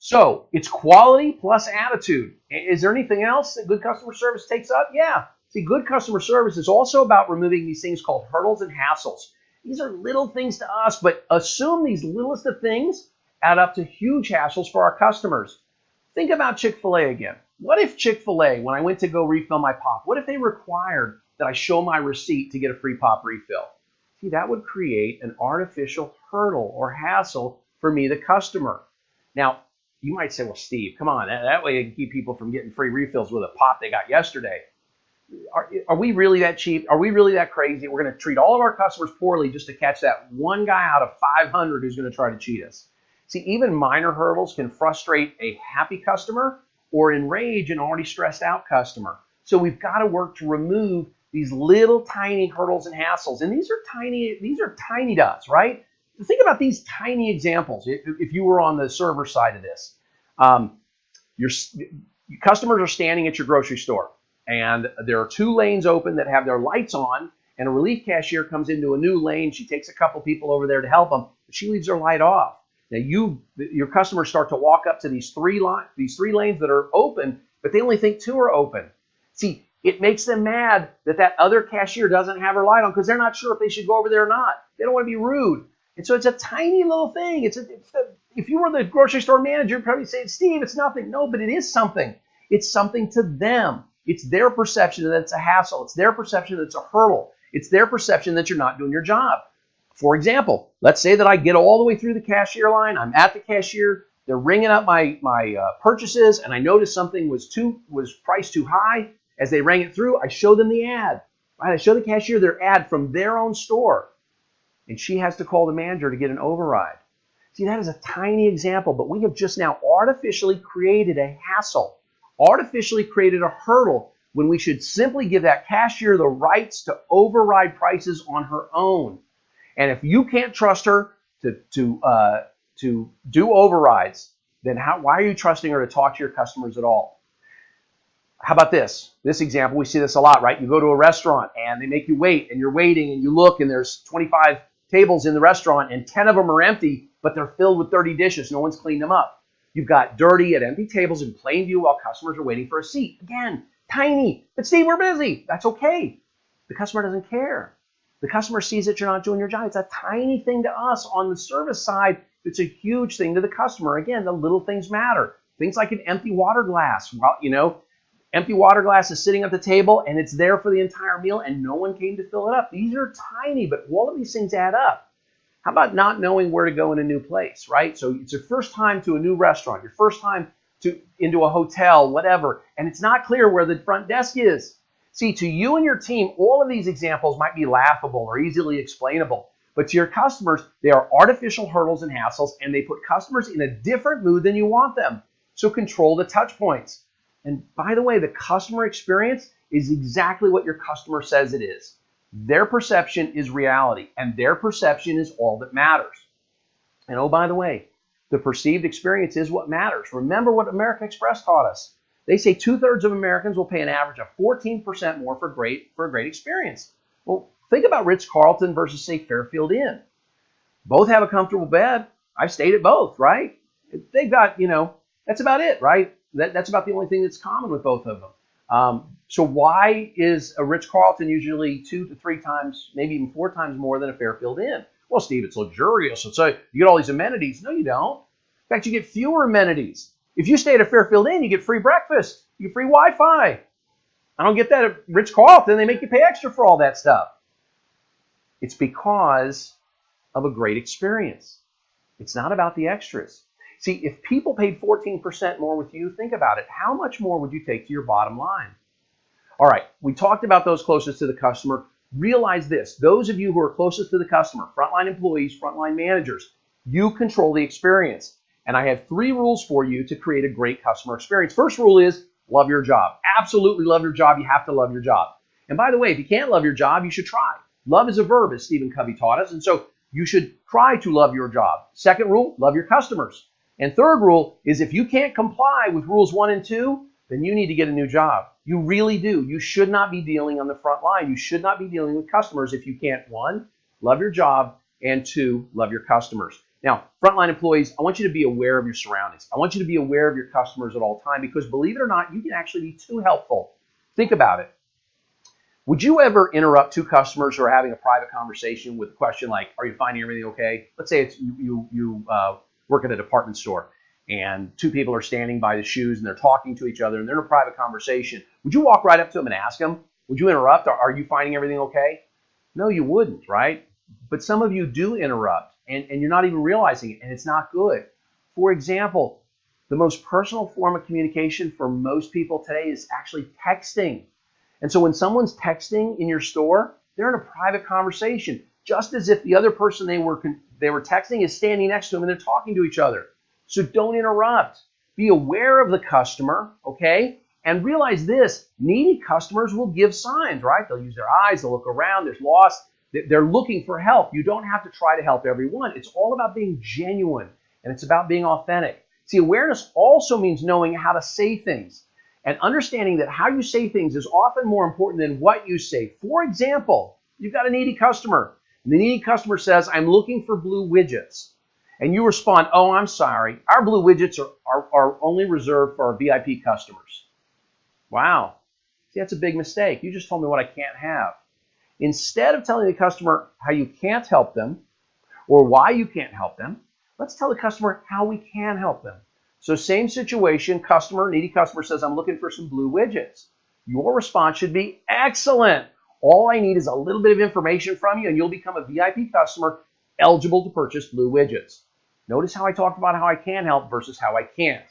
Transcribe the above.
So it's quality plus attitude. Is there anything else that good customer service takes up? Yeah. See, good customer service is also about removing these things called hurdles and hassles. These are little things to us, but assume these littlest of things add up to huge hassles for our customers. Think about Chick-fil-A again. What if Chick-fil-A, when I went to go refill my pop, what if they required that I show my receipt to get a free pop refill? See, that would create an artificial hurdle or hassle for me, the customer. Now, you might say, well, Steve, come on, that way you can keep people from getting free refills with a pop they got yesterday. Are we really that cheap? Are we really that crazy? We're going to treat all of our customers poorly just to catch that one guy out of 500 who's going to try to cheat us. See, even minor hurdles can frustrate a happy customer or enrage an already stressed out customer. So we've got to work to remove these little tiny hurdles and hassles. And these are tiny to us, right? Think about these tiny examples. If you were on the server side of this, your customers are standing at your grocery store, and there are 2 lanes open that have their lights on, and a relief cashier comes into a new lane. She takes a couple people over there to help them, but she leaves her light off. Now your customers start to walk up to these three lanes that are open, but they only think 2 are open. See, it makes them mad that other cashier doesn't have her light on because they're not sure if they should go over there or not. They don't want to be rude. And so it's a tiny little thing. If you were the grocery store manager, you'd probably say, Steve, it's nothing. No, but it is something. It's something to them. It's their perception that it's a hassle. It's their perception that it's a hurdle. It's their perception that you're not doing your job. For example, let's say that I get all the way through the cashier line. I'm at the cashier. They're ringing up my purchases, and I noticed something was priced too high. As they rang it through, I show them the ad. Right? I show the cashier their ad from their own store. And she has to call the manager to get an override. See, that is a tiny example, but we have just now artificially created a hassle, artificially created a hurdle when we should simply give that cashier the rights to override prices on her own. And if you can't trust her to do overrides, then why are you trusting her to talk to your customers at all? How about this? This example, we see this a lot, right? You go to a restaurant and they make you wait, and you're waiting and you look and there's 25 tables in the restaurant and 10 of them are empty, but they're filled with dirty dishes. No one's cleaned them up. You've got dirty and empty tables in plain view while customers are waiting for a seat. Again, tiny. But Steve, we're busy. That's okay. The customer doesn't care. The customer sees that you're not doing your job. It's a tiny thing to us on the service side. It's a huge thing to the customer. Again, the little things matter. Things like an empty water glass. Well, empty water glass is sitting at the table and it's there for the entire meal and no one came to fill it up. These are tiny, but all of these things add up. How about not knowing where to go in a new place, right? So it's your first time to a new restaurant, your first time into a hotel, whatever, and it's not clear where the front desk is. See, to you and your team, all of these examples might be laughable or easily explainable, but to your customers, they are artificial hurdles and hassles, and they put customers in a different mood than you want them. So control the touch points. And by the way, the customer experience is exactly what your customer says it is. Their perception is reality, and their perception is all that matters. And oh, by the way, the perceived experience is what matters. Remember what American Express taught us. They say 2/3 of Americans will pay an average of 14% more for a great experience. Well, think about Ritz-Carlton versus, say, Fairfield Inn. Both have a comfortable bed. I've stayed at both, right? They've got, that's about it, right? That's about the only thing that's common with both of them. So why is a Ritz-Carlton usually 2 to 3 times, maybe even 4 times more than a Fairfield Inn? Well, Steve, it's luxurious. So you get all these amenities. No, you don't. In fact, you get fewer amenities. If you stay at a Fairfield Inn, you get free breakfast. You get free Wi-Fi. I don't get that at Ritz-Carlton. They make you pay extra for all that stuff. It's because of a great experience. It's not about the extras. See, if people paid 14% more with you, think about it. How much more would you take to your bottom line? All right, we talked about those closest to the customer. Realize this, those of you who are closest to the customer, frontline employees, frontline managers, you control the experience. And I have 3 rules for you to create a great customer experience. First rule is love your job. Absolutely love your job. You have to love your job. And by the way, if you can't love your job, you should try. Love is a verb, as Stephen Covey taught us. And so you should try to love your job. Second rule, love your customers. And third rule is if you can't comply with rules 1 and 2, then you need to get a new job. You really do. You should not be dealing on the front line. You should not be dealing with customers if you can't, 1, love your job, and 2, love your customers. Now, frontline employees, I want you to be aware of your surroundings. I want you to be aware of your customers at all time because believe it or not, you can actually be too helpful. Think about it. Would you ever interrupt two customers who are having a private conversation with a question like, are you finding everything okay? Let's say it's you work at a department store and two people are standing by the shoes and they're talking to each other and they're in a private conversation. Would you walk right up to them and ask them, would you interrupt? Are you finding everything okay? No, you wouldn't, right? But some of you do interrupt and you're not even realizing it, and it's not good. For example, the most personal form of communication for most people today is actually texting. And so when someone's texting in your store, they're in a private conversation, just as if the other person they were texting is standing next to them and they're talking to each other. So don't interrupt. Be aware of the customer, okay? And realize this, needy customers will give signs, right? They'll use their eyes, they'll look around, they're lost, they're looking for help. You don't have to try to help everyone. It's all about being genuine, and it's about being authentic. See, awareness also means knowing how to say things and understanding that how you say things is often more important than what you say. For example, you've got a needy customer, and the needy customer says, I'm looking for blue widgets. And you respond, oh, I'm sorry, our blue widgets are only reserved for our VIP customers. Wow. See, that's a big mistake. You just told me what I can't have. Instead of telling the customer how you can't help them or why you can't help them, let's tell the customer how we can help them. So same situation, needy customer says, I'm looking for some blue widgets. Your response should be, excellent. All I need is a little bit of information from you and you'll become a VIP customer eligible to purchase blue widgets. Notice how I talked about how I can help versus how I can't.